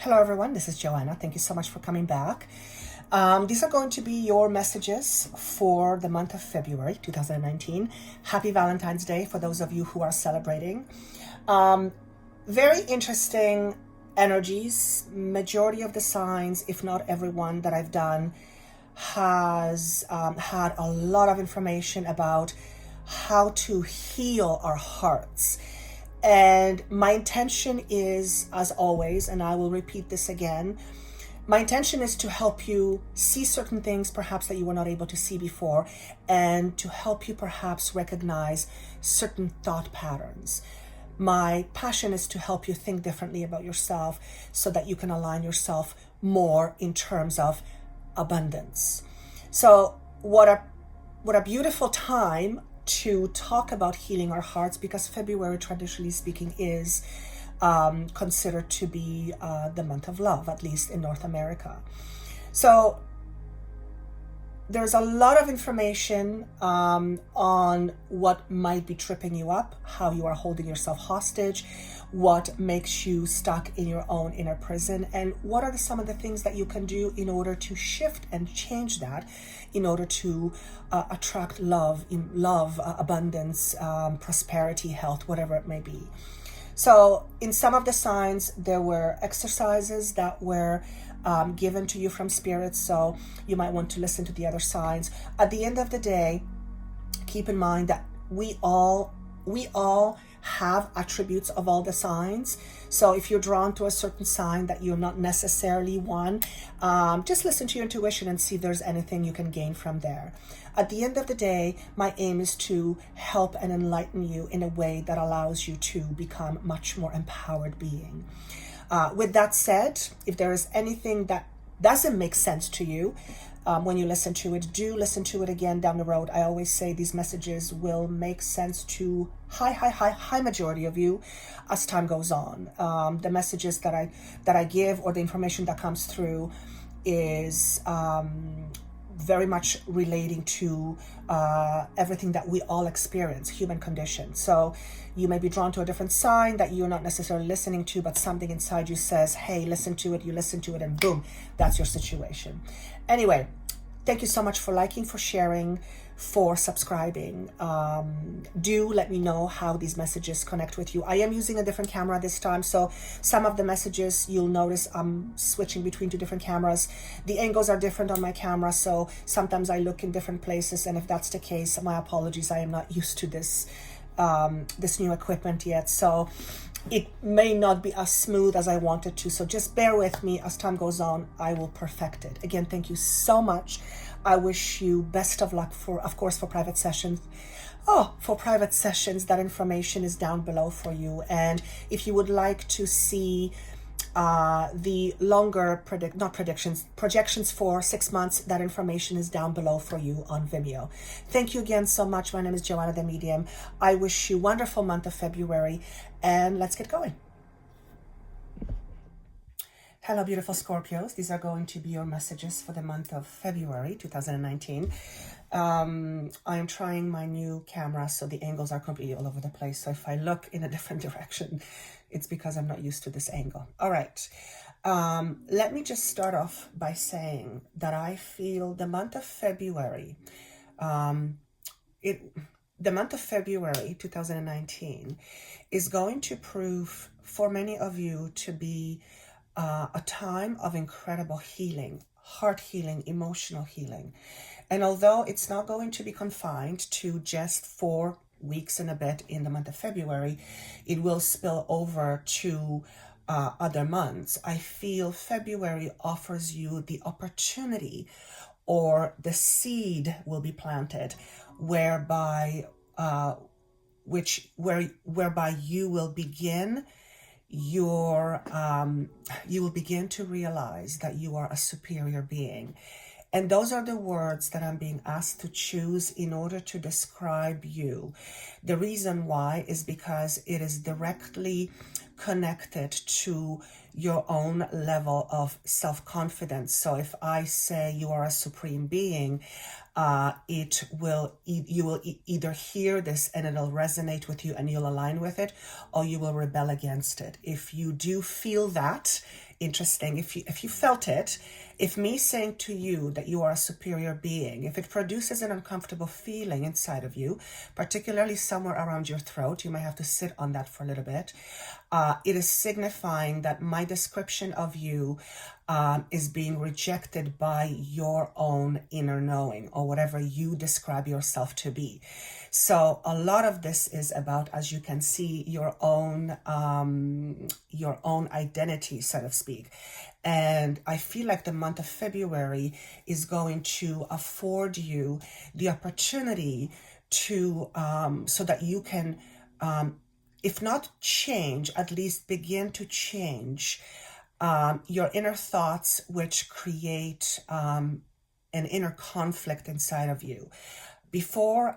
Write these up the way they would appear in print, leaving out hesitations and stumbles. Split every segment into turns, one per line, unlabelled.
Hello everyone, this is Joanna. Thank you so much for coming back. These are going to be your messages for the month of February 2019. Happy Valentine's Day for those of you who are celebrating. Very interesting energies. Majority of the signs, if not everyone that I've done, has had a lot of information about how to heal our hearts. And my intention is, as always, and I will repeat this again, my intention is to help you see certain things perhaps that you were not able to see before, and to help you perhaps recognize certain thought patterns. My passion is to help you think differently about yourself so that you can align yourself more in terms of abundance. So what a beautiful time to talk about healing our hearts, because February, traditionally speaking, is considered to be the month of love, at least in North America. So there's a lot of information on what might be tripping you up, how you are holding yourself hostage, what makes you stuck in your own inner prison, and what are some of the things that you can do in order to shift and change that, in order to attract love, abundance, prosperity, health, whatever it may be. So in some of the signs, there were exercises that were given to you from spirit, so you might want to listen to the other signs. At the end of the day, keep in mind that we all have attributes of all the signs. So if you're drawn to a certain sign that you're not necessarily one, just listen to your intuition and see if there's anything you can gain from there. At the end of the day, my aim is to help and enlighten you in a way that allows you to become a much more empowered being. With that said, if there is anything that doesn't make sense to you when you listen to it, do listen to it again down the road. I always say these messages will make sense to high majority of you as time goes on. The messages that I give, or the information that comes through, is very much relating to everything that we all experience, human condition. So you may be drawn to a different sign that you're not necessarily listening to, but something inside you says, hey, listen to it. You listen to it, and boom, that's your situation. Anyway, thank you so much for liking, for sharing, for subscribing. Do let me know how these messages connect with you. I am using a different camera this time, so some of the messages you'll notice I'm switching between two different cameras. The angles are different on my camera, so sometimes I look in different places, and if that's the case, my apologies. I am not used to this new equipment yet, so it may not be as smooth as I wanted to, so just bear with me. As time goes on, I will perfect it. Again, thank you so much. I wish you best of luck for private sessions. For private sessions, that information is down below for you. And if you would like to see the longer projections for 6 months, that information is down below for you on Vimeo. Thank you again so much. My name is Joanna the Medium. I wish you a wonderful month of February, and let's get going. Hello, beautiful Scorpios. These are going to be your messages for the month of February 2019. I am trying my new camera, so the angles are completely all over the place. So if I look in a different direction, it's because I'm not used to this angle. All right. Let me just start off by saying that I feel the month of February, the month of February 2019 is going to prove for many of you to be a time of incredible healing, heart healing, emotional healing. And although it's not going to be confined to just 4 weeks and a bit in the month of February, it will spill over to other months. I feel February offers you the opportunity, or the seed will be planted, whereby you will begin to realize that you are a superior being. And those are the words that I'm being asked to choose in order to describe you. The reason why is because it is directly connected to your own level of self-confidence. So if I say you are a supreme being, you will either hear this and it'll resonate with you and you'll align with it, or you will rebel against it. If you do feel that, interesting, if you felt it, if me saying to you that you are a superior being, if it produces an uncomfortable feeling inside of you, particularly somewhere around your throat, you might have to sit on that for a little bit, it is signifying that my description of you is being rejected by your own inner knowing, or whatever you describe yourself to be. So a lot of this is about, as you can see, your own identity, so to speak. And I feel like the month of February is going to afford you the opportunity to, so that you can, if not change, at least begin to change your inner thoughts, which create an inner conflict inside of you. Before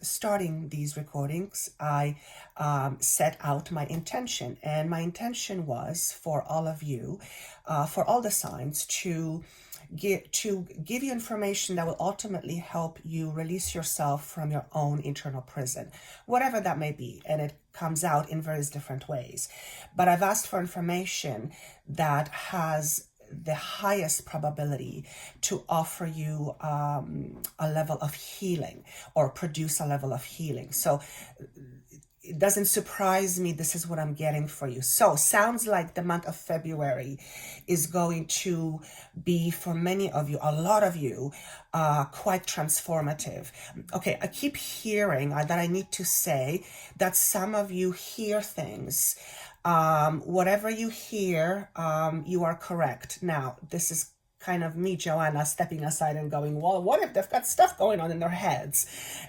starting these recordings, I set out my intention, and my intention was for all of you, for all the signs, to give you information that will ultimately help you release yourself from your own internal prison, whatever that may be. And it comes out in various different ways. But I've asked for information that has the highest probability to offer you a level of healing, or produce a level of healing. So it doesn't surprise me, this is what I'm getting for you. So sounds like the month of February is going to be, for many of you, a lot of you, quite transformative. Okay, I keep hearing that I need to say that some of you hear things. Whatever you hear, you are correct. Now, this is kind of me, Joanna, stepping aside and going, well, what if they've got stuff going on in their heads?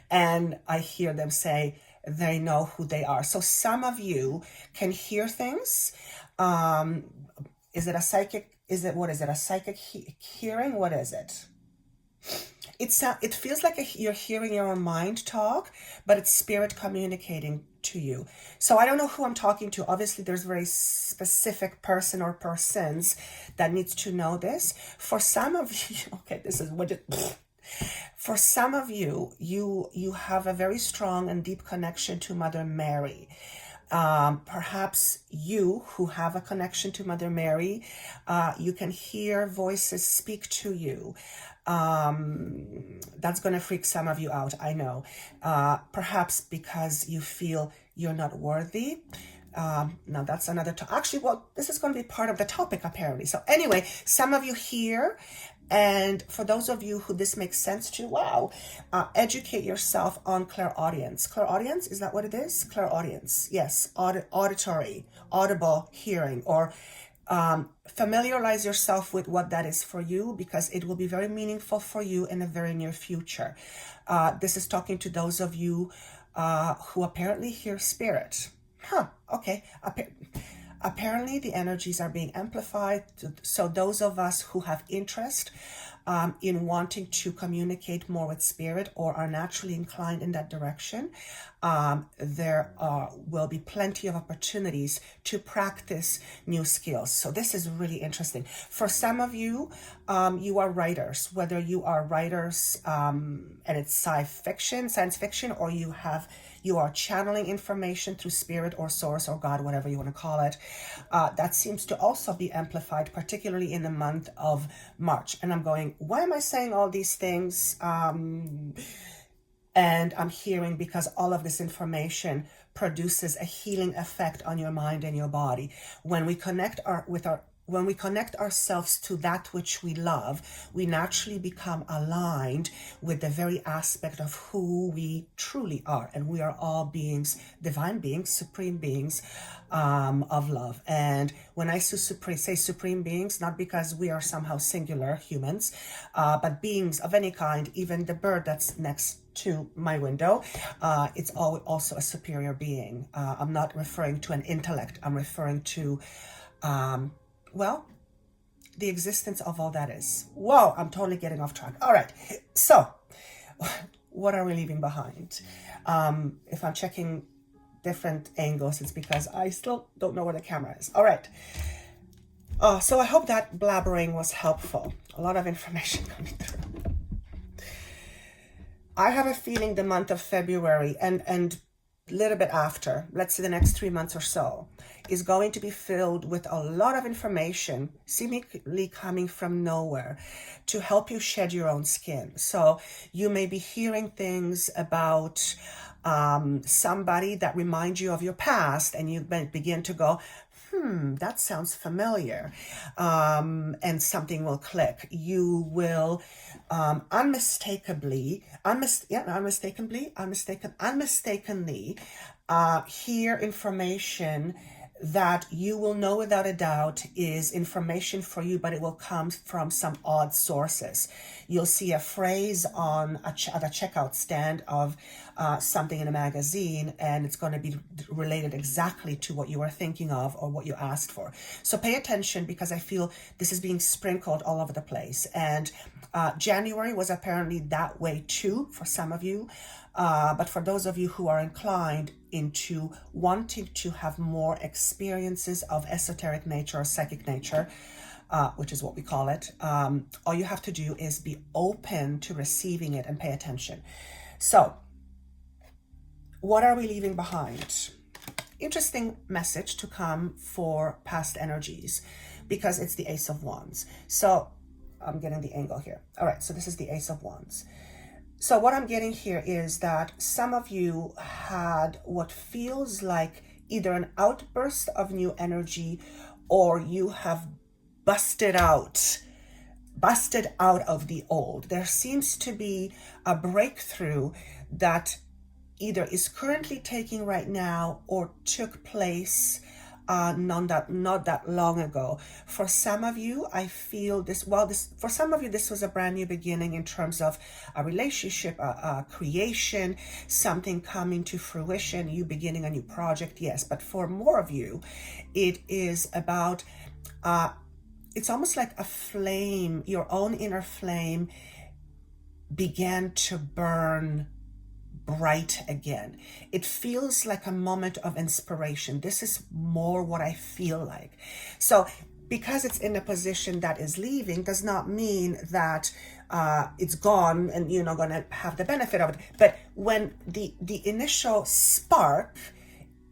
And I hear them say they know who they are. So some of you can hear things. Is it a psychic? What is it? A psychic hearing? What is it? It feels like you're hearing your own mind talk, but it's spirit communicating to you. So I don't know who I'm talking to. Obviously, there's a very specific person or persons that needs to know this. For some of you, okay, this is what it... For some of you, you have a very strong and deep connection to Mother Mary. Perhaps you who have a connection to Mother Mary, you can hear voices speak to you. That's going to freak some of you out, I know. Perhaps because you feel you're not worthy. Now that's another actually, well, this is going to be part of the topic apparently. So anyway, some of you here, and for those of you who this makes sense to, wow, educate yourself on clairaudience. Clairaudience, is that what it is? Clairaudience, yes, auditory, audible hearing, or familiarize yourself with what that is for you, because it will be very meaningful for you in the very near future. This is talking to those of you who apparently hear spirit. Okay. Apparently the energies are being amplified. So those of us who have interest in wanting to communicate more with spirit, or are naturally inclined in that direction, there will be plenty of opportunities to practice new skills. So this is really interesting. For some of you, you are writers, whether you are writers and it's science fiction, or you are channeling information through spirit or source or God, whatever you want to call it. That seems to also be amplified, particularly in the month of March. And I'm going, why am I saying all these things? And I'm hearing, because all of this information produces a healing effect on your mind and your body. When we connect when we connect ourselves to that which we love, we naturally become aligned with the very aspect of who we truly are. And we are all beings, divine beings, supreme beings of love. And when I say supreme beings, not because we are somehow singular humans, but beings of any kind, even the bird that's next to my window, it's also a superior being. I'm not referring to an intellect. I'm referring to... well, the existence of all that is. Whoa, I'm totally getting off track. All right, so what are we leaving behind? If I'm checking different angles, it's because I still don't know where the camera is. All right. So I hope that blabbering was helpful. A lot of information coming through. I have a feeling the month of February and a little bit after, let's say the next 3 months or so, is going to be filled with a lot of information seemingly coming from nowhere to help you shed your own skin. So you may be hearing things about somebody that reminds you of your past, and you begin to go, that sounds familiar, and something will click. You will unmistakably hear information that you will know without a doubt is information for you, but it will come from some odd sources. You'll see a phrase on at a checkout stand of something in a magazine, and it's going to be related exactly to what you were thinking of or what you asked for. So pay attention, because I feel this is being sprinkled all over the place. And January was apparently that way too for some of you. But for those of you who are inclined into wanting to have more experiences of esoteric nature or psychic nature, which is what we call it, all you have to do is be open to receiving it and pay attention. So, what are we leaving behind? Interesting message to come for past energies, because it's the Ace of Wands. So, I'm getting the angle here. All right, so this is the Ace of Wands. So what I'm getting here is that some of you had what feels like either an outburst of new energy, or you have busted out of the old. There seems to be a breakthrough that either is currently taking right now or took place not that long ago. For some of you, I feel for some of you, this was a brand new beginning in terms of a relationship, a creation, something coming to fruition, you beginning a new project, yes. But for more of you, it is about, it's almost like a flame, your own inner flame began to burn bright again. It feels like a moment of inspiration. This is more what I feel like. So because it's in a position that is leaving does not mean that it's gone and you're not going to have the benefit of it. But when the initial spark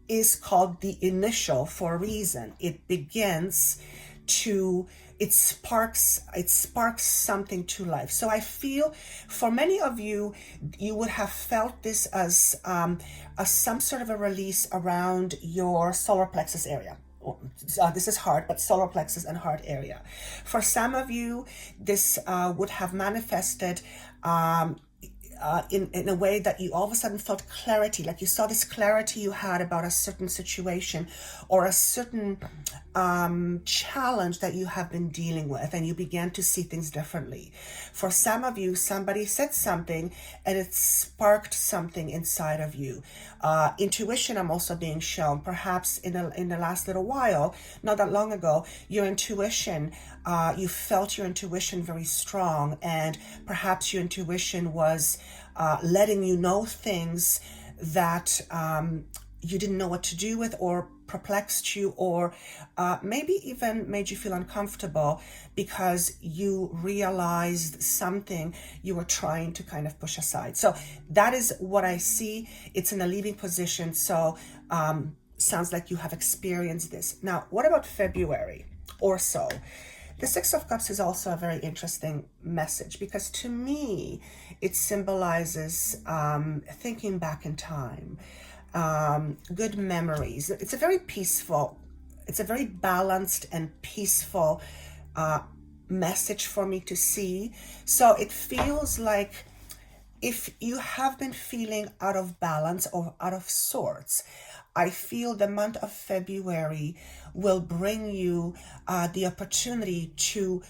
is called the initial for a reason, it begins to, it sparks something to life. So I feel for many of you, you would have felt this as some sort of a release around your solar plexus area. This is heart, but solar plexus and heart area. For some of you, this would have manifested in a way that you all of a sudden felt clarity, like you saw this clarity you had about a certain situation or a certain challenge that you have been dealing with, and you began to see things differently. For some of you, somebody said something and it sparked something inside of you. Intuition, I'm also being shown, perhaps in the last little while, not that long ago, your intuition, you felt your intuition very strong, and perhaps your intuition was letting you know things that you didn't know what to do with, or perplexed you, or maybe even made you feel uncomfortable because you realized something you were trying to kind of push aside. So that is what I see. It's in a leaving position. So sounds like you have experienced this. Now, what about February or so? The Six of Cups is also a very interesting message, because to me, it symbolizes thinking back in time, good memories. It's a very peaceful, it's a very balanced and peaceful message for me to see. So it feels like if you have been feeling out of balance or out of sorts, I feel the month of February will bring you the opportunity to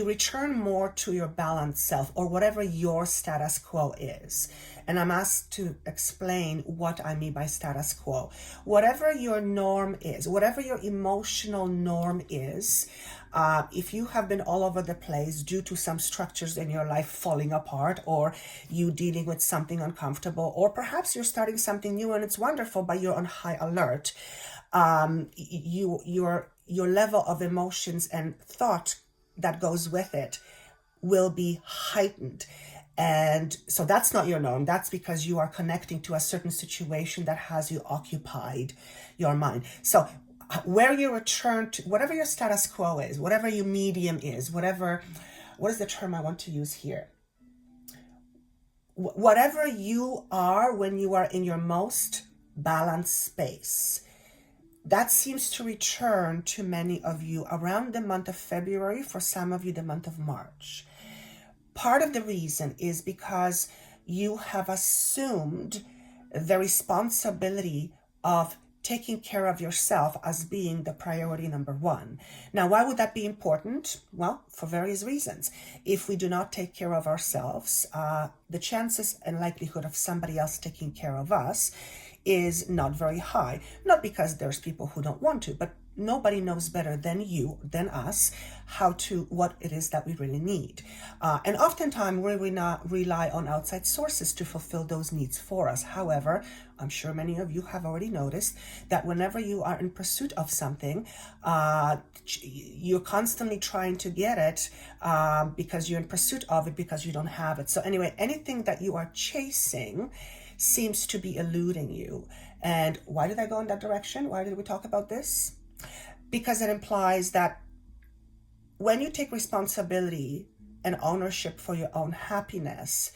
return more to your balanced self, or whatever your status quo is. and I'm asked to explain what I mean by status quo. Whatever your norm is, whatever your emotional norm is, if you have been all over the place due to some structures in your life falling apart, or you dealing with something uncomfortable, or perhaps you're starting something new and it's wonderful, but you're on high alert, your level of emotions and thought that goes with it will be heightened. And so that's not your norm. That's because you are connecting to a certain situation that has you occupied your mind. So where you return to, whatever your status quo is, whatever your medium is, what is the term I want to use here? Whatever you are when you are in your most balanced space, that seems to return to many of you around the month of February, for some of you the month of March. Part of the reason is because you have assumed the responsibility of taking care of yourself as being the priority number one. Now, why would that be important? Well, for various reasons. If we do not take care of ourselves, the chances and likelihood of somebody else taking care of us is not very high. Not because there's people who don't want to, but nobody knows better than you, than us, what it is that we really need. And oftentimes we rely on outside sources to fulfill those needs for us. However, I'm sure many of you have already noticed that whenever you are in pursuit of something, you're constantly trying to get it because you're in pursuit of it because you don't have it. So anyway, anything that you are chasing seems to be eluding you. And why did I go in that direction? Why did we talk about this? Because it implies that when you take responsibility and ownership for your own happiness,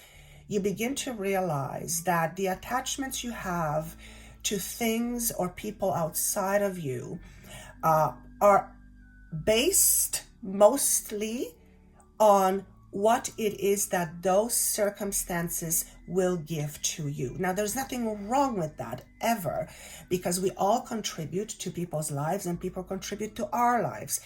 you begin to realize that the attachments you have to things or people outside of you are based mostly on what it is that those circumstances will give to you. Now, there's nothing wrong with that ever, because we all contribute to people's lives and people contribute to our lives.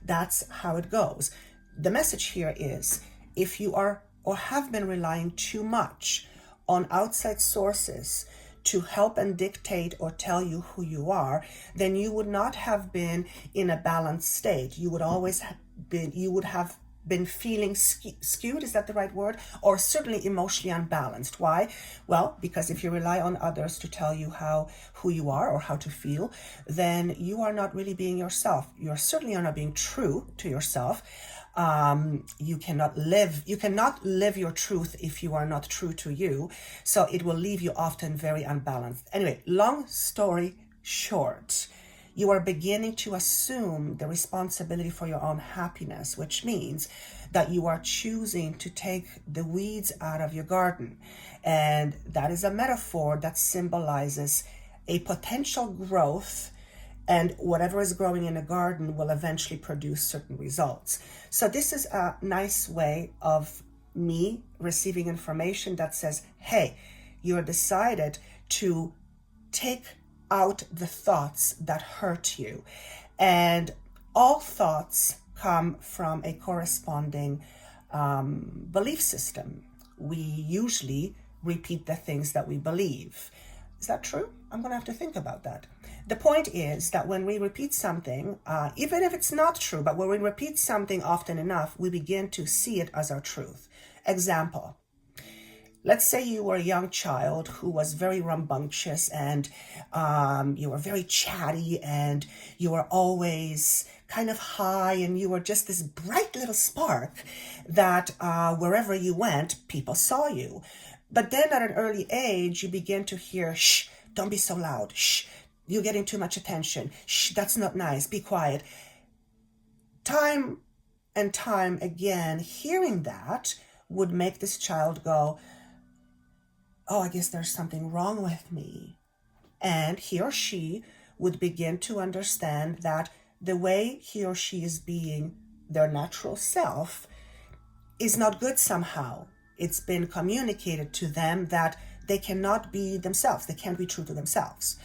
That's how it goes. The message here is, if you are or have been relying too much on outside sources to help and dictate or tell you who you are, then you would not have been in a balanced state. You would have been feeling skewed, is that the right word? Or certainly emotionally unbalanced. Why? Well, because if you rely on others to tell you who you are or how to feel, then you are not really being yourself. You certainly are not being true to yourself. You cannot live your truth if you are not true to you. So it will leave you often very unbalanced. Anyway, long story short, you are beginning to assume the responsibility for your own happiness, which means that you are choosing to take the weeds out of your garden. And that is a metaphor that symbolizes a potential growth, and whatever is growing in a garden will eventually produce certain results. So this is a nice way of me receiving information that says, hey, you're decided to take out the thoughts that hurt you. And all thoughts come from a corresponding belief system. We usually repeat the things that we believe. Is that true? I'm going to have to think about that. The point is that when we repeat something, even if it's not true, but when we repeat something often enough, we begin to see it as our truth. Example. Let's say you were a young child who was very rambunctious and you were very chatty and you were always kind of high and you were just this bright little spark that wherever you went, people saw you. But then at an early age, you begin to hear, shh, don't be so loud. Shh, you're getting too much attention. Shh, that's not nice. Be quiet. Time and time again, hearing that would make this child go, oh, I guess there's something wrong with me. And he or she would begin to understand that the way he or she is being their natural self is not good somehow. It's been communicated to them that they cannot be themselves. They can't be true to themselves.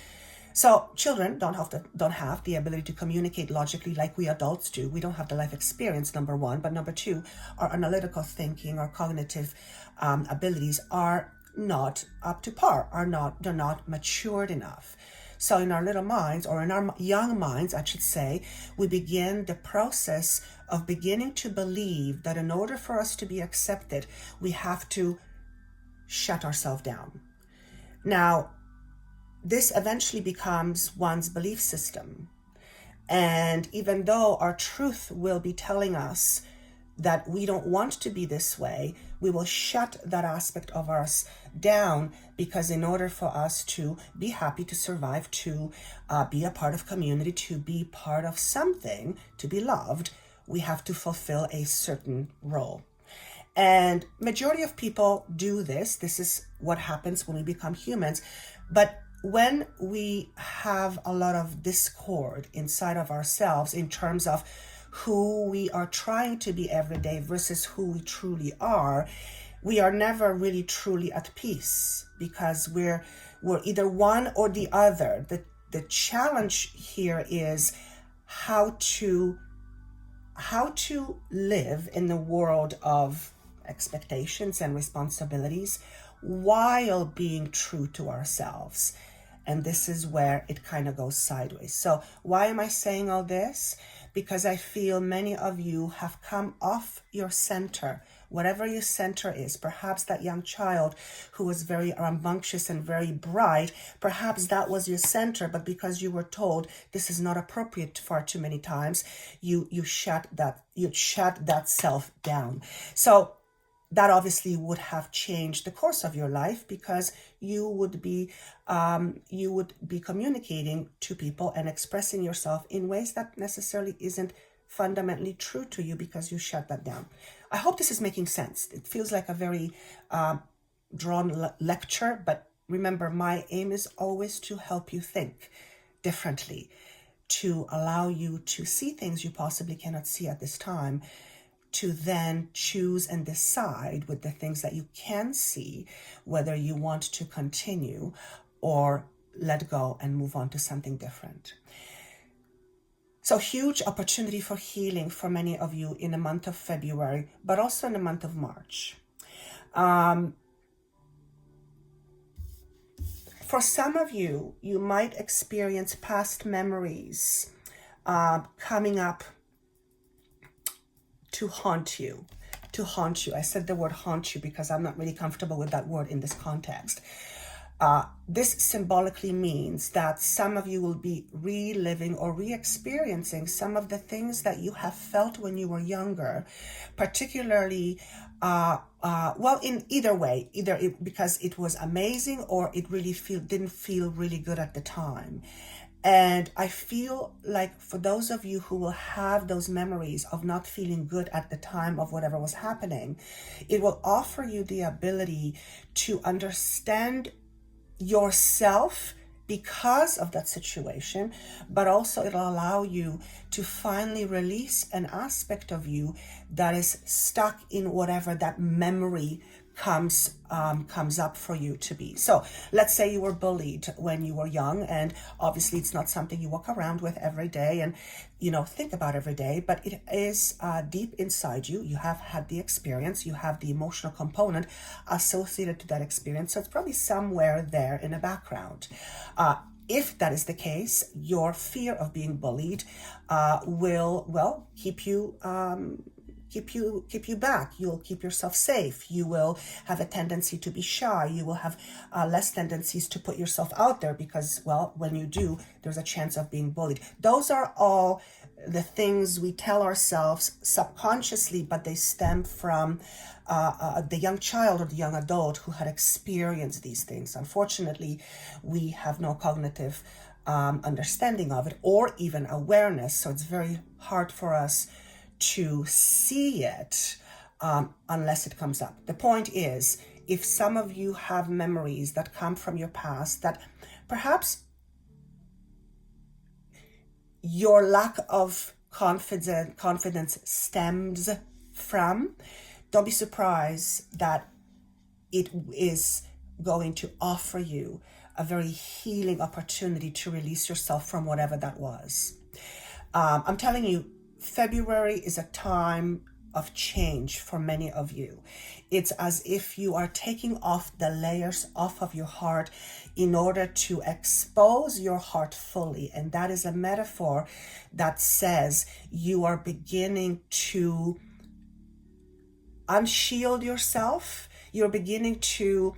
So children don't have the ability to communicate logically like we adults do. We don't have the life experience, number one. But number two, our analytical thinking, our cognitive abilities are not up to par, they're not matured enough. So in our little minds, or in our young minds, I should say, we begin the process of beginning to believe that in order for us to be accepted, we have to shut ourselves down. Now, this eventually becomes one's belief system. And even though our truth will be telling us that we don't want to be this way, we will shut that aspect of us down, because in order for us to be happy, to survive, to be a part of community, to be part of something, to be loved, we have to fulfill a certain role. And majority of people do this. This is what happens when we become humans. But when we have a lot of discord inside of ourselves in terms of who we are trying to be every day versus who we truly are, we are never really truly at peace, because we're either one or the other. The challenge here is how to live in the world of expectations and responsibilities while being true to ourselves. And this is where it kind of goes sideways. So why am I saying all this? Because I feel many of you have come off your center, whatever your center is. Perhaps that young child who was very rambunctious and very bright, perhaps that was your center, but because you were told this is not appropriate far too many times, you shut that self down. So that obviously would have changed the course of your life, because you would be communicating to people and expressing yourself in ways that necessarily isn't fundamentally true to you, because you shut that down. I hope this is making sense. It feels like a very drawn lecture, but remember, my aim is always to help you think differently, to allow you to see things you possibly cannot see at this time, to then choose and decide with the things that you can see, whether you want to continue or let go and move on to something different. So huge opportunity for healing for many of you in the month of February, but also in the month of March. For some of you, you might experience past memories coming up to haunt you. I said the word haunt you because I'm not really comfortable with that word in this context. This symbolically means that some of you will be reliving or re-experiencing some of the things that you have felt when you were younger, particularly, in either way, because it was amazing or it really didn't feel really good at the time. And I feel like for those of you who will have those memories of not feeling good at the time of whatever was happening, it will offer you the ability to understand yourself because of that situation, but also it'll allow you to finally release an aspect of you that is stuck in whatever that memory comes up for you to be. So let's say you were bullied when you were young, and obviously it's not something you walk around with every day and think about every day, but it is deep inside you. You have had the experience, you have the emotional component associated to that experience, so it's probably somewhere there in the background. If that is the case, your fear of being bullied will keep you back. You'll keep yourself safe. You will have a tendency to be shy. You will have less tendencies to put yourself out there because, when you do, there's a chance of being bullied. Those are all the things we tell ourselves subconsciously, but they stem from the young child or the young adult who had experienced these things. Unfortunately, we have no cognitive understanding of it or even awareness, so it's very hard for us to see it unless it comes up. The point is, if some of you have memories that come from your past that perhaps your lack of confidence stems from, don't be surprised that it is going to offer you a very healing opportunity to release yourself from whatever that was. I'm telling you, February is a time of change for many of you. It's as if you are taking off the layers off of your heart in order to expose your heart fully. And that is a metaphor that says you are beginning to unshield yourself. You're beginning to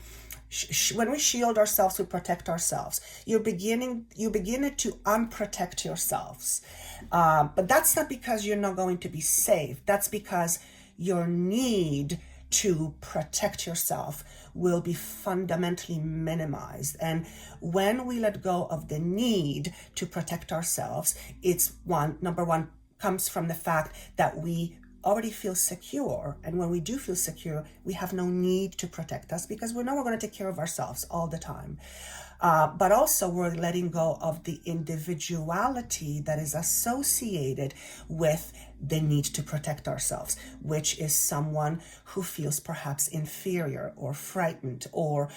when we shield ourselves, we protect ourselves. You begin to unprotect yourselves. But that's not because you're not going to be safe. That's because your need to protect yourself will be fundamentally minimized. And when we let go of the need to protect ourselves, it's number one comes from the fact that we already feel secure. And when we do feel secure, we have no need to protect us because we know we're going to take care of ourselves all the time. But also we're letting go of the individuality that is associated with the need to protect ourselves, which is someone who feels perhaps inferior or frightened or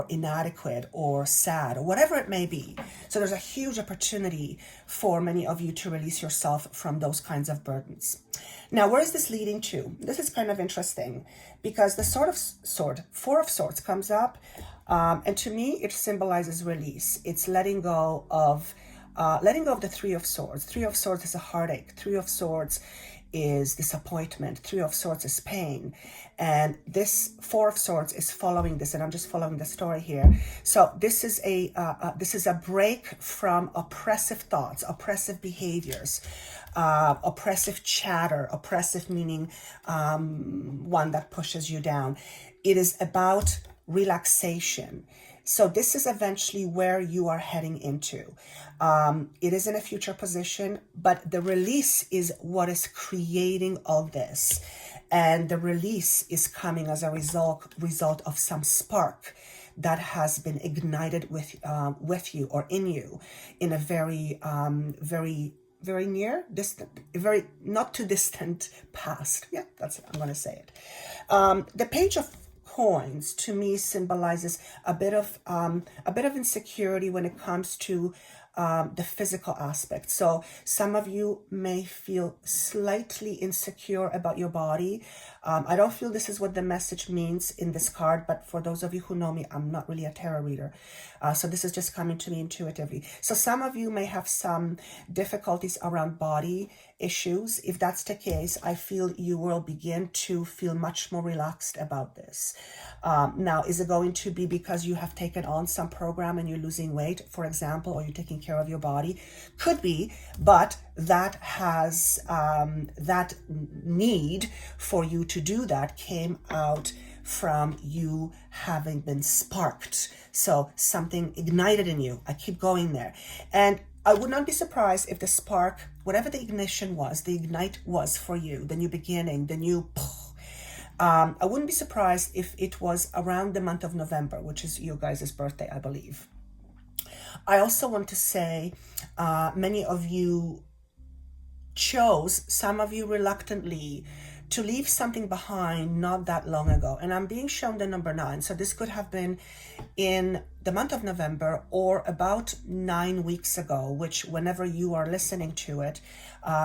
inadequate or sad or whatever it may be. So there's a huge opportunity for many of you to release yourself from those kinds of burdens. Now, where is this leading to? This is kind of interesting because the Four of Swords comes up. And to me, it symbolizes release. It's letting go of the Three of Swords. Three of Swords is a heartache. Three of Swords is disappointment. Three of Swords is pain. And this Four of Swords is following this, and I'm just following the story here. So this is a break from oppressive thoughts, oppressive behaviors, oppressive chatter, oppressive meaning one that pushes you down. It is about relaxation. So this is eventually where you are heading into. It is in a future position, but the release is what is creating all this. And the release is coming as a result of some spark that has been ignited with you or in you in a very, very near, distant, very not too distant past. Yeah, I'm going to say it. The Page of Coins to me symbolizes a bit of insecurity when it comes to the physical aspect. So some of you may feel slightly insecure about your body. I don't feel this is what the message means in this card, but for those of you who know me, I'm not really a tarot reader. So this is just coming to me intuitively. So some of you may have some difficulties around body issues. If that's the case, I feel you will begin to feel much more relaxed about this. Now, is it going to be because you have taken on some program and you're losing weight, for example, or you're taking care of your body? Could be, but that has that need for you to do that came out from you having been sparked. So something ignited in you. I keep going there. And I would not be surprised if the spark, whatever the ignition was, the ignite was for you, the new beginning, the new I wouldn't be surprised if it was around the month of November, which is your guys' birthday, I believe. I also want to say many of you chose, some of you reluctantly, to leave something behind not that long ago. And I'm being shown the number 9. So this could have been in the month of November or about 9 weeks ago, which whenever you are listening to it,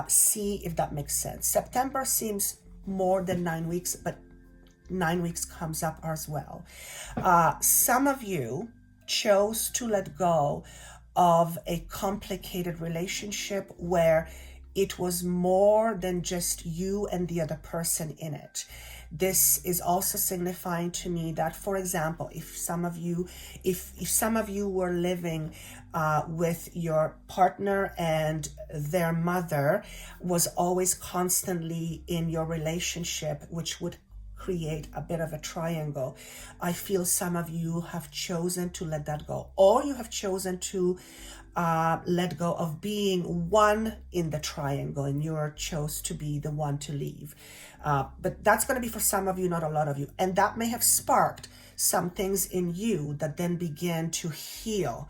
see if that makes sense. September seems more than 9 weeks, but 9 weeks comes up as well. Some of you chose to let go of a complicated relationship where it was more than just you and the other person in it. This is also signifying to me that, for example, if some of you were living with your partner and their mother was always constantly in your relationship, which would create a bit of a triangle, I feel some of you have chosen to let that go, or you have chosen to let go of being one in the triangle and you chose to be the one to leave. But that's going to be for some of you, not a lot of you. And that may have sparked some things in you that then began to heal,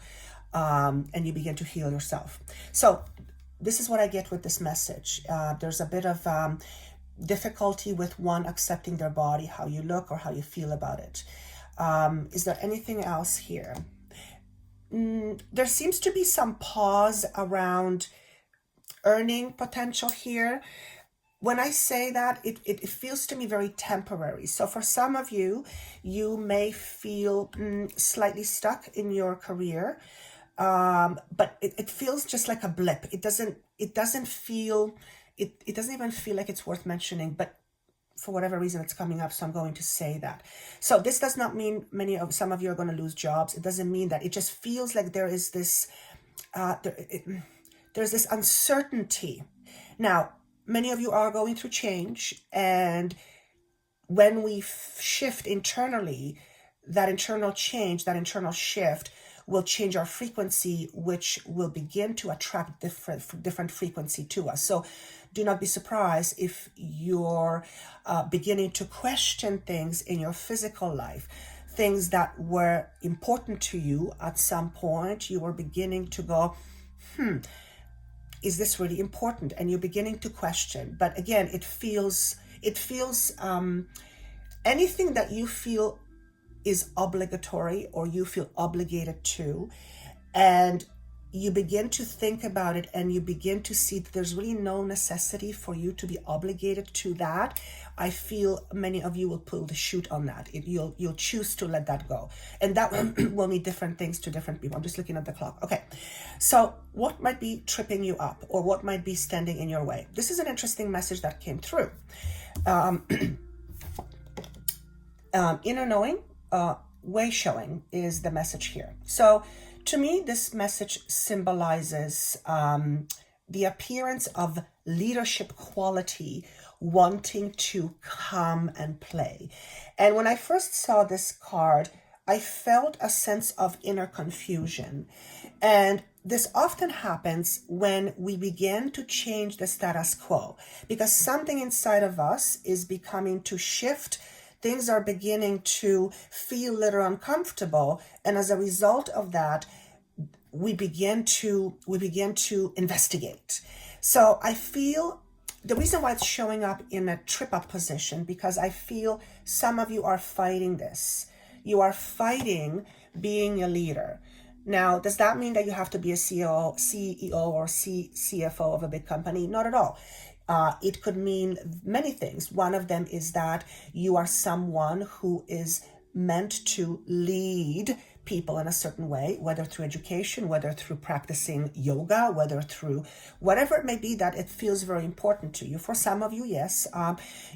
and you begin to heal yourself. So this is what I get with this message. There's a bit of difficulty with one accepting their body, how you look or how you feel about it. Is there anything else here? There seems to be some pause around earning potential here. when I say that, it feels to me very temporary. So for some of you, you may feel slightly stuck in your career, but it feels just like a blip. It doesn't feel, it doesn't even feel like it's worth mentioning, but for whatever reason it's coming up, so I'm going to say that. So this does not mean some of you are going to lose jobs. It doesn't mean that. It just feels like there is this, there's this uncertainty. Now, many of you are going through change, and when we shift internally, that internal change, that internal shift will change our frequency, which will begin to attract different frequency to us. So do not be surprised if you're beginning to question things in your physical life, things that were important to you at some point. You were beginning to go, is this really important? And you're beginning to question. But again, it feels anything that you feel is obligatory or you feel obligated to, and you begin to think about it and you begin to see that there's really no necessity for you to be obligated to that. I feel many of you will pull the chute on that. You'll choose to let that go. And that will mean different things to different people. I'm just looking at the clock. Okay. So what might be tripping you up, or what might be standing in your way? This is an interesting message that came through. Inner knowing, way showing is the message here. So to me, this message symbolizes the appearance of leadership quality wanting to come and play. And when I first saw this card, I felt a sense of inner confusion. And this often happens when we begin to change the status quo, because something inside of us is becoming to shift. Things are beginning to feel a little uncomfortable, and as a result of that, we begin to investigate. So I feel the reason why it's showing up in a trip up position, because I feel some of you are fighting this. You are fighting being a leader. Now, does that mean that you have to be a CEO or CFO of a big company? Not at all. It could mean many things. One of them is that you are someone who is meant to lead people in a certain way, whether through education, whether through practicing yoga, whether through whatever it may be that it feels very important to you. For some of you, yes,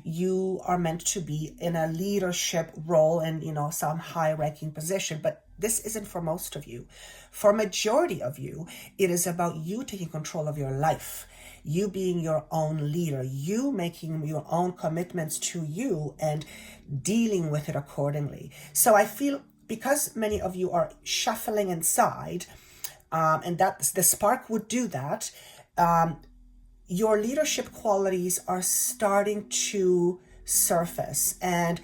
you are meant to be in a leadership role and, some high-ranking position, but this isn't for most of you. For majority of you, it is about you taking control of your life, you being your own leader, you making your own commitments to you and dealing with it accordingly. So I feel because many of you are shuffling inside, and that the spark would do that, your leadership qualities are starting to surface, and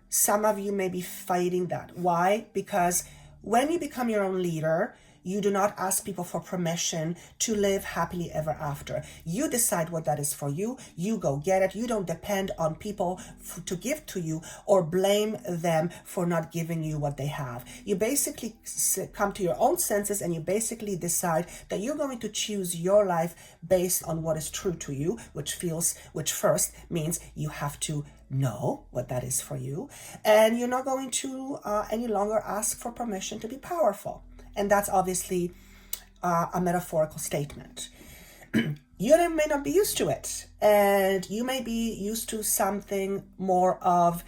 some of you may be fighting that. Why? Because when you become your own leader, you do not ask people for permission to live happily ever after. You decide what that is for you. You go get it. You don't depend on people to give to you or blame them for not giving you what they have. You basically come to your own senses and you basically decide that you're going to choose your life based on what is true to you, which first means you have to know what that is for you. And you're not going to any longer ask for permission to be powerful. And that's obviously a metaphorical statement. You may not be used to it. And you may be used to something more of,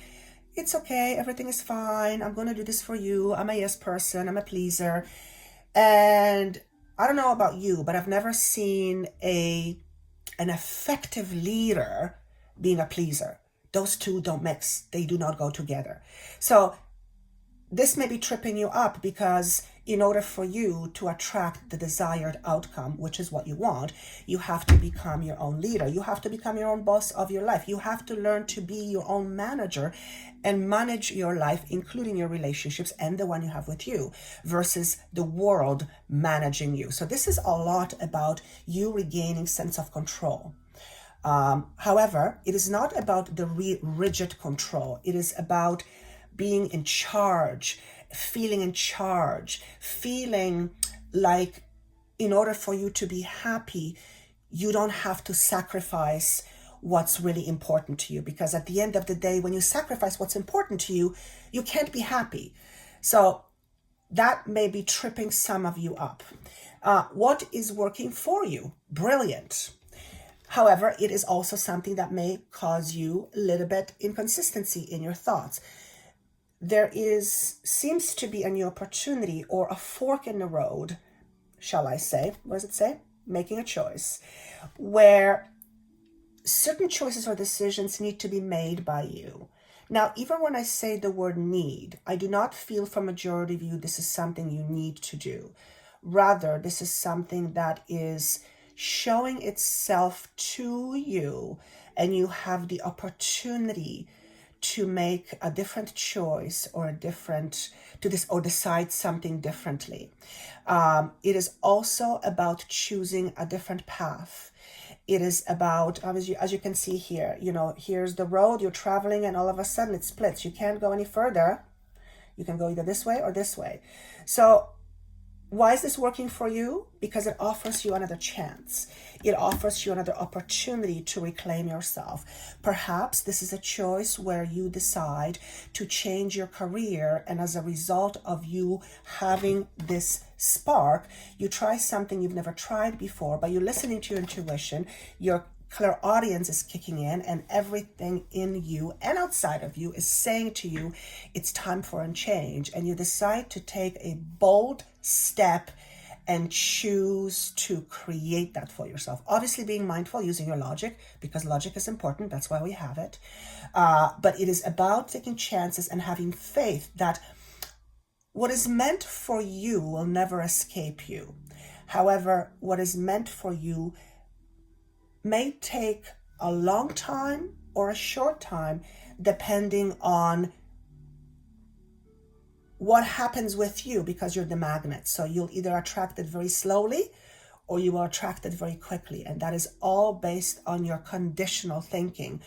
it's okay, everything is fine, I'm going to do this for you, I'm a yes person, I'm a pleaser. And I don't know about you, but I've never seen an effective leader being a pleaser. Those two don't mix. They do not go together. So this may be tripping you up because in order for you to attract the desired outcome, which is what you want, you have to become your own leader. You have to become your own boss of your life. You have to learn to be your own manager and manage your life, including your relationships and the one you have with you, versus the world managing you. So this is a lot about you regaining sense of control. However, it is not about the rigid control. It is about being in charge, feeling like in order for you to be happy, you don't have to sacrifice what's really important to you, because at the end of the day, when you sacrifice what's important to you, you can't be happy. So that may be tripping some of you up. What is working for you? Brilliant. However, it is also something that may cause you a little bit inconsistency in your thoughts. There seems to be a new opportunity or a fork in the road, shall I say? What does it say? Making a choice, where certain choices or decisions need to be made by you. Now, even when I say the word need, I do not feel from majority view this is something you need to do. Rather, this is something that is showing itself to you, and you have the opportunity to make a different choice or decide something differently. It is also about choosing a different path. It is about, as you can see here, here's the road, you're traveling, and all of a sudden it splits. You can't go any further. You can go either this way or this way. So why is this working for you? Because it offers you another chance. It offers you another opportunity to reclaim yourself. Perhaps this is a choice where you decide to change your career, and as a result of you having this spark, you try something you've never tried before. By you listening to your intuition, your clairaudience is kicking in, and everything in you and outside of you is saying to you, it's time for a change. And you decide to take a bold step and choose to create that for yourself. Obviously being mindful, using your logic, because logic is important. That's why we have it. But it is about taking chances and having faith that what is meant for you will never escape you. However, what is meant for you may take a long time or a short time, depending on what happens with you, because you're the magnet. So you'll either attract it very slowly or you will attract it very quickly. And that is all based on your conditional thinking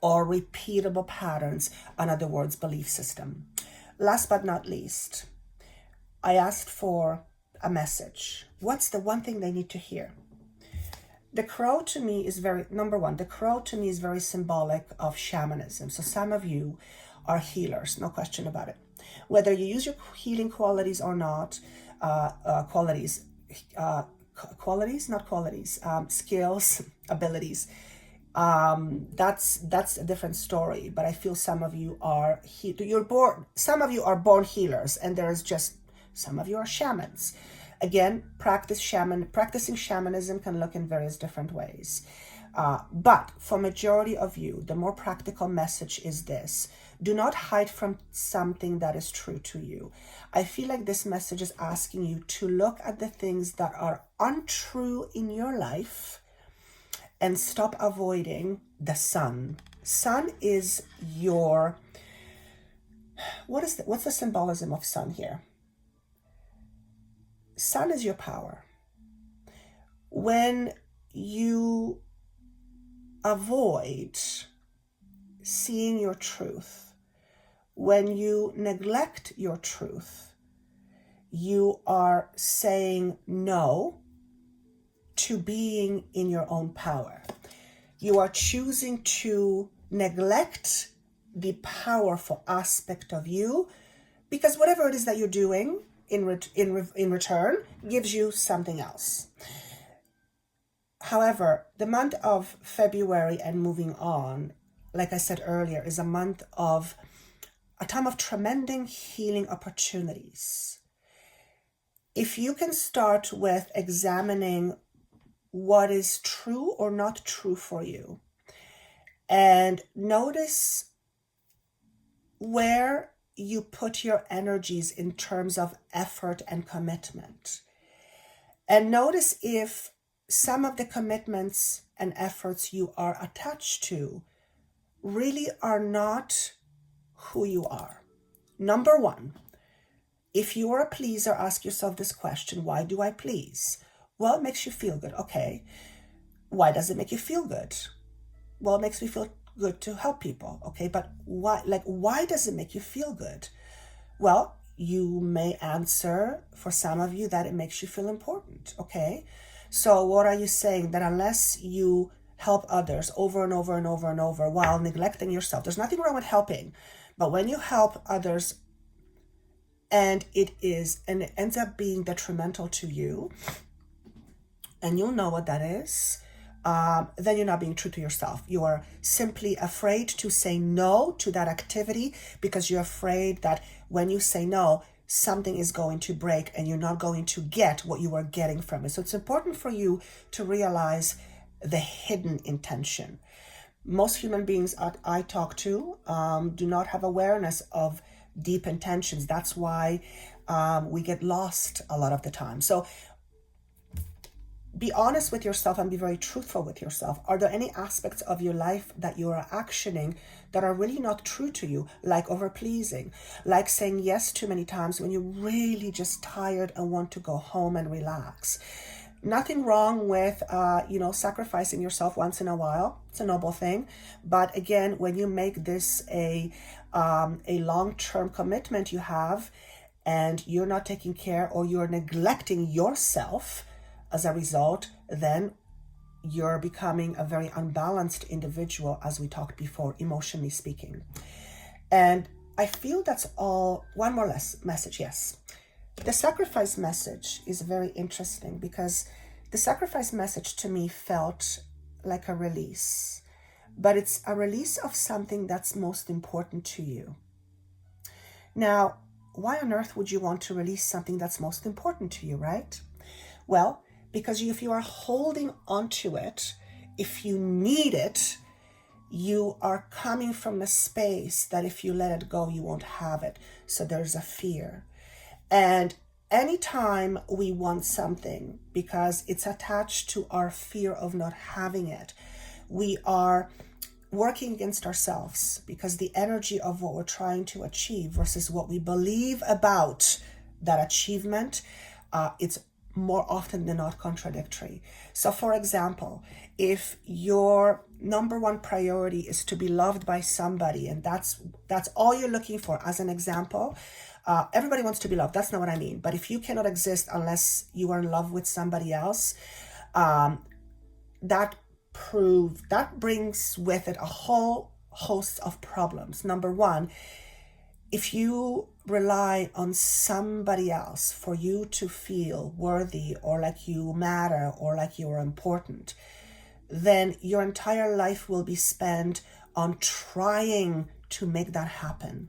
or repeatable patterns, in other words, belief system. Last but not least, I asked for a message. What's the one thing they need to hear? The crow to me is the crow to me is very symbolic of shamanism. So some of you are healers, no question about it. Whether you use your healing qualities or not, skills, abilities, that's a different story. But I feel some of you are born healers, and there's just some of you are shamans. Again, practicing shamanism can look in various different ways. But for majority of you, the more practical message is this: do not hide from something that is true to you. I feel like this message is asking you to look at the things that are untrue in your life and stop avoiding the sun. Sun is your, what's the symbolism of sun here? Sun is your power. When you avoid seeing your truth, when you neglect your truth, you are saying no to being in your own power. You are choosing to neglect the powerful aspect of you, because whatever it is that you're doing in return gives you something else. However, the month of February and moving on, like I said earlier, is a time of tremendous healing opportunities. If you can start with examining what is true or not true for you, and notice where you put your energies in terms of effort and commitment. And notice if some of the commitments and efforts you are attached to really are not who you are. Number one, if you are a pleaser, ask yourself this question: why do I please? Well, it makes you feel good. Okay. Why does it make you feel good? Well, it makes me feel good to help people. Okay, but why does it make you feel good? Well, you may answer, for some of you, that it makes you feel important. Okay, so what are you saying? That unless you help others over and over and over and over while neglecting yourself. There's nothing wrong with helping, but when you help others and it ends up being detrimental to you, and you'll know what that is, then you're not being true to yourself. You are simply afraid to say no to that activity because you're afraid that when you say no, something is going to break and you're not going to get what you are getting from it. So it's important for you to realize the hidden intention. Most human beings I talk to do not have awareness of deep intentions. That's why we get lost a lot of the time. So be honest with yourself and be very truthful with yourself. Are there any aspects of your life that you are actioning that are really not true to you, like overpleasing, like saying yes too many times when you're really just tired and want to go home and relax? Nothing wrong with, sacrificing yourself once in a while. It's a noble thing. But again, when you make this a long-term commitment you have, and you're not taking care or you're neglecting yourself as a result, then you're becoming a very unbalanced individual, as we talked before, emotionally speaking. And I feel that's all. One more message, yes. The sacrifice message is very interesting because the sacrifice message to me felt like a release, but it's a release of something that's most important to you. Now, why on earth would you want to release something that's most important to you, right? Well, because if you are holding onto it, if you need it, you are coming from a space that if you let it go, you won't have it. So there's a fear. And anytime we want something because it's attached to our fear of not having it, we are working against ourselves because the energy of what we're trying to achieve versus what we believe about that achievement, it's more often than not contradictory. So for example, if your number one priority is to be loved by somebody, and that's all you're looking for, as an example, everybody wants to be loved. That's not what I mean. But if you cannot exist unless you are in love with somebody else, that brings with it a whole host of problems. Number one, if you rely on somebody else for you to feel worthy or like you matter or like you're important, then your entire life will be spent on trying to make that happen.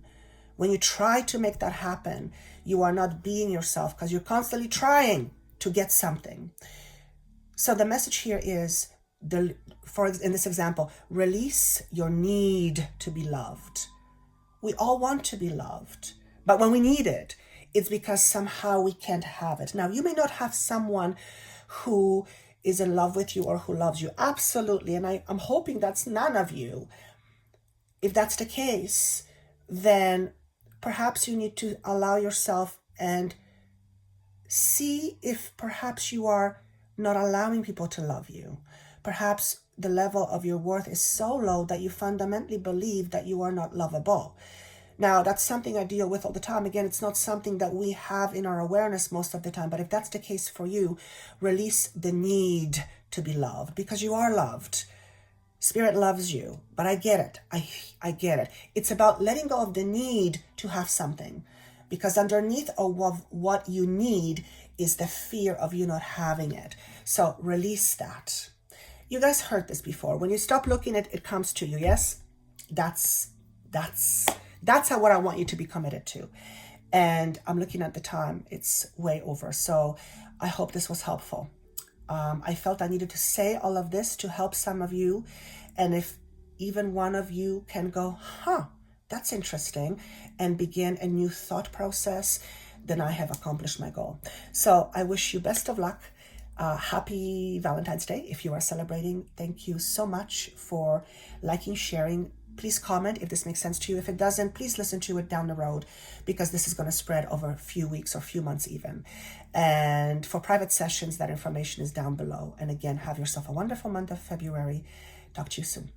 When you try to make that happen, you are not being yourself because you're constantly trying to get something. So the message here is, in this example, release your need to be loved. We all want to be loved, but when we need it, it's because somehow we can't have it. Now, you may not have someone who is in love with you or who loves you. Absolutely. And I'm hoping that's none of you. If that's the case, then perhaps you need to allow yourself and see if perhaps you are not allowing people to love you. Perhaps the level of your worth is so low that you fundamentally believe that you are not lovable. Now, that's something I deal with all the time. Again, it's not something that we have in our awareness most of the time, but if that's the case for you, release the need to be loved because you are loved. Spirit loves you, but I get it. I get it. It's about letting go of the need to have something, because underneath of what you need is the fear of you not having it. So release that. You guys heard this before. When you stop looking at it, it comes to you. Yes, that's what I want you to be committed to. And I'm looking at the time; it's way over. So I hope this was helpful. I felt I needed to say all of this to help some of you. And if even one of you can go, that's interesting, and begin a new thought process, then I have accomplished my goal. So I wish you best of luck. Happy Valentine's Day if you are celebrating. Thank you so much for liking, sharing. Please comment if this makes sense to you. If it doesn't, please listen to it down the road, because this is going to spread over a few weeks or few months even. And for private sessions, that information is down below. And again, have yourself a wonderful month of February. Talk to you soon.